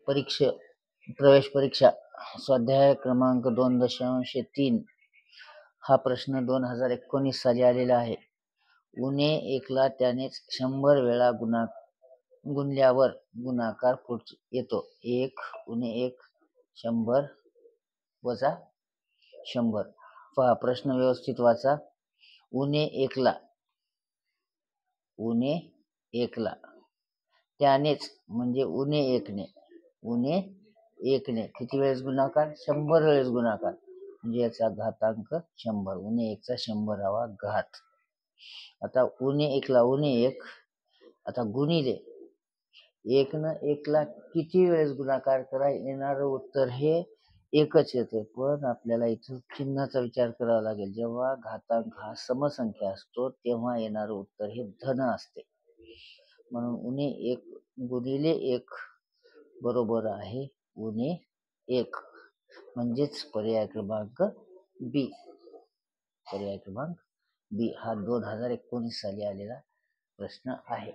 परीक्षा प्रवेश परीक्षा स्वाध्याय क्रमांक 2.3 हा प्रश्न 2019 साली आलेला आहे. उणे 1ला त्यानेच 100 वेळा गुणल्यावर गुणाकार पुढचे येतो. 1 उणे 1 100 वजा 100. पहा प्रश्न व्यवस्थित वाचा. उणे 1ला त्यानेच म्हणजे उणे 1ने किती वेळेस गुणाकार? 100 वेळेस गुणाकार, म्हणजे याचा घातांक 100. उणे 1चा 100वा घात. आता उणे 1ला उणे 1, आता गुणिले 1 ने 1ला किती वेळेस गुणाकार करा, येणारं उत्तर हे एकच येते. पण आपल्याला इथं चिन्हाचा विचार करावा लागेल. जेव्हा घातांक हा समसंख्या असतो तेव्हा येणारं उत्तर हे धन असते. म्हणून उणे 1 गुणिले 1 बरोबर आहे उणे 1, म्हणजेच पर्याय क्रमांक बी. हा 2019 साली आलेला प्रश्न आहे.